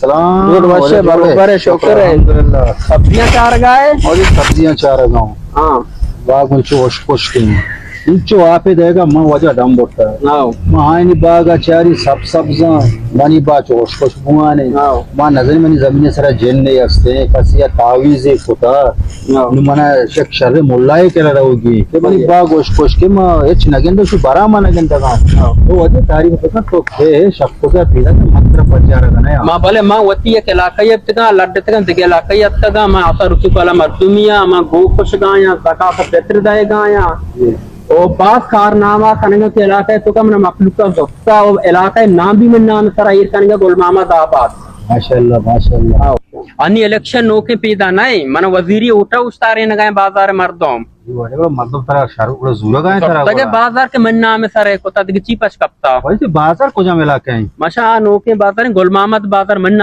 सलाम। दूध वैसे बरोबर है, शुक्र है। अल्हम्दुलिल्लाह। सब्जियां चार गाय और ये सब्जियां चार गाँव हाँ बाग में चोश कोश के इंचो आपे देगा मां वजह डम बोटा नाउ महानी बागा चारी सब सब्जा मानी बा चोश कोश बुआने नाउ मां नजर मनी जमीन सरा जेन्ने यस्ते कसिया तावीजे खुदा नाउ नु मना शक शर्रे मुल्लाए केला रहोगी के मनी बा गोश कोश के मां एच नगेंदो शु बरा मा नगेंदा गांव तो वजह तारीफ पता तो के शक को का पीला के मंत्र पचारा गना मां भले मां वती के लाकय तगा लड्ड तगा दिगे लाकय तगा मां आसा रुचि कोला मर्दुमिया मां गो खुश गाया सका पेत्र दाए गाया ओ बास कारनामा कनगा के इलाके तो कम मखलूक का ज़ब्ता ओ इलाके नाम भी में नाम सरा ये कनगा गुल मोहम्मद आबाद माशाल्लाह माशाल्लाह अन्य इलेक्शन नोके पैदा नहीं मन वजीरी उठा उस्तारे न गए बाजार मर्दोम ये मतलब तारा शाहरुख को जुरा गाय तारा तगे बाजार के मन नाम सरे को तद की चीपच कपता वैसे बाजार को जा मिला के मशा नोके बाजार गुल मोहम्मद बाजार मन